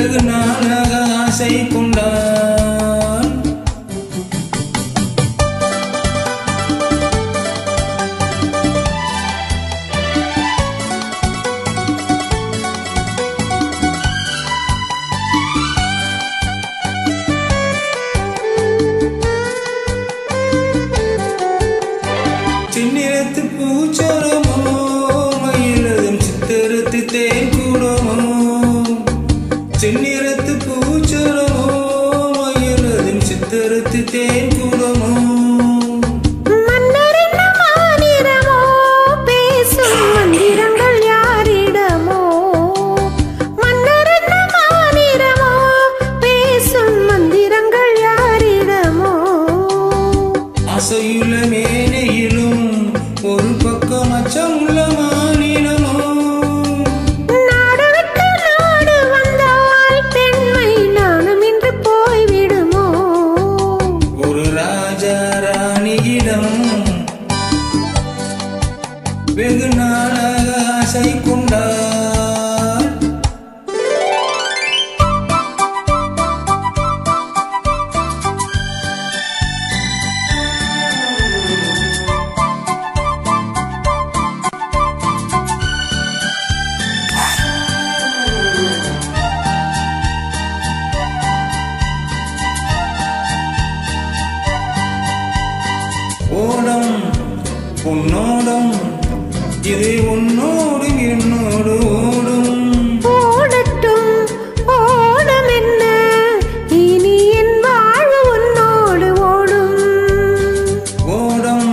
வெகு நாளாக ஆசை கொண்டான். சின்னிறத்து பூச்சரமோ மயிலதும் சித்தருத்து தேன் கூடமோ. செந்நிறத்து பூச்சரமோ மயிலதும் சித்தருத்து தேன் கூடமோ. ஆசையுள்ள மேனையிலும் ஒரு பக்கம் அச்சமுள்ள மானினமோ. நாடு விட்டு நாடு வந்தால் பெண்மை நானும் இன்று போய்விடுமோ. ஒரு ராஜா ராணியிடம் வெகு நாளாக ஆசை கொண்டார். ஓடம் உன்னோடும் இது உன்னோடு என்னோடு ஓடும். ஓடட்டும் ஓடம் என்ன, இனி என் வாழ்வு உன்னோடு ஓடும். ஓடம்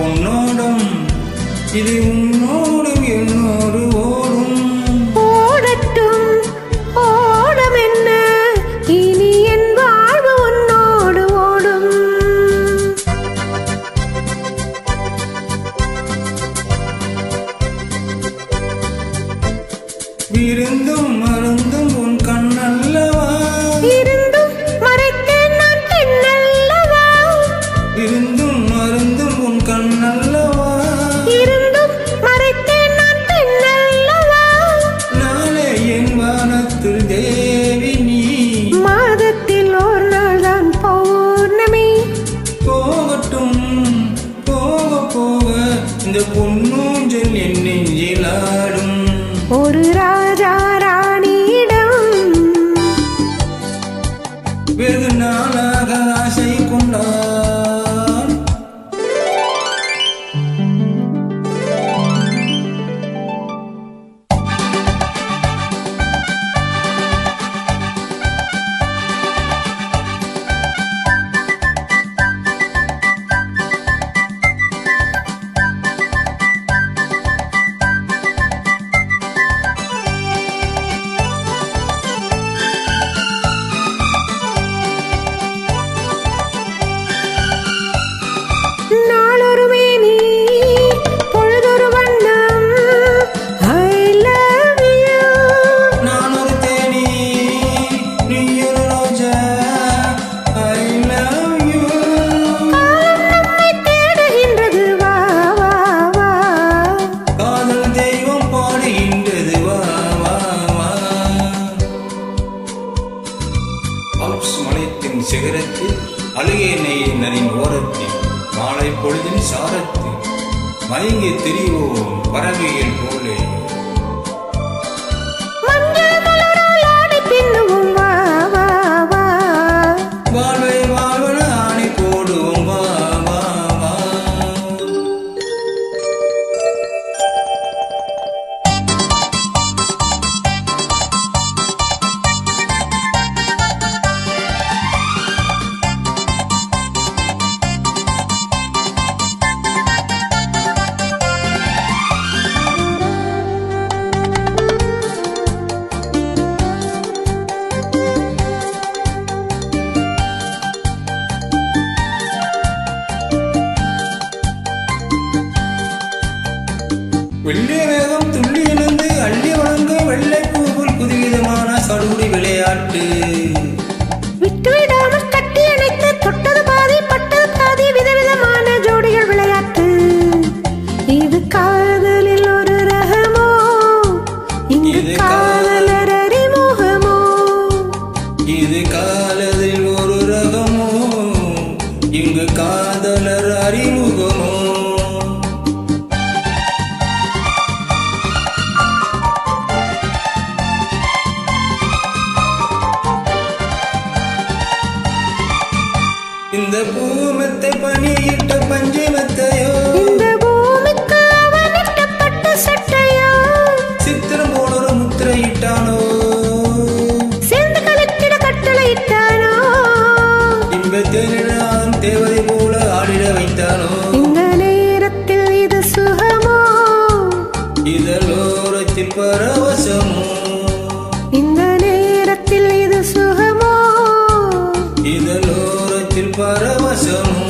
உன்னோடும் இது உன்னோடு என்னோடு ஓடும். ஓடட்டும் ஓடம் என்ன, இனி என் வாழ்வு உன்னோடு ஓடும். விருந்தும் மருந்தும் உன் கண்ணல்லவா. இருந்தும் மறைத்தேன் நான் பெண்ணல்லவா. விருந்தும் மருந்தும் உன் கண்ணல்லவா. இருந்தும் மறைத்தேன் நான் பெண்ணல்லவா. நாளை என் வானத்தில் தேவி நீ. மாதத்தில் ஒரு நாள் தான் பௌர்ணமி. போகட்டும் போக போக இந்த பொன்னூஞ்சல் என் நெஞ்சில் ஆடும். ஒரு ராஜா ராணியிடம் வெகு நாளாக ஆசை கொண்டான். நாளொரு மேனி பொழுதொரு வண்ணம். I love you. நான் ஒரு தேனி நீ ஒரு ரோஜா. I love you. காலம் நம்மை தேடுகின்றது, வா வா வா. காதல் தெய்வம் பாடுகின்றது, வா வா வா. ஆல்ப்ஸ் மலையத்தின் சிகரத்தில் அழுகை நெய்யின் ஓரத்தில் மாலை பொழுதின் சாரத்தில் மயங்கி திரிவோம் பறவைகள் போலே. மஞ்சள் மலரால் ஆடை பின்னுவோம், வா வா வா. வாழ்வை வாழ்வன ஆணை போடுவோம், வா வா வா. வெள்ளி வேகம் துள்ளி எழுந்து அள்ளி வழங்க வெள்ளை பூவுல் புதுவிதமான சடுகுடி விளையாட்டு. விட்டுவிடாமல் கட்டி அணைத்து தொட்டது பாதி பட்டது பாதி விதவிதமான ஜோடிகள் விளையாட்டு. இது காதலில் ஒரு ரகமோ, இங்கு காதலர் அறிமுகமோ. இந்த பூமெத்தை பணியிட்ட பஞ்சு மெத்தையோ, இந்த பூமிக்கு அவனிட்ட பட்டு சட்டையோ, சித்திரம் போல ஒரு முத்திரையிட்டானோ, சேர்ந்து கலக்கிட கட்டளையிட்டானோ, இன்பத்தேனினாலும் தேவதை போல ஆடிட வைத்தானோ. இந்த நேரத்தில் இது சுகமோ, இதழோரத்தில் பரவசமோ, இந்த நேரத்தில் இது சுகமோ, இதழோரத்தில் பரவசமோ.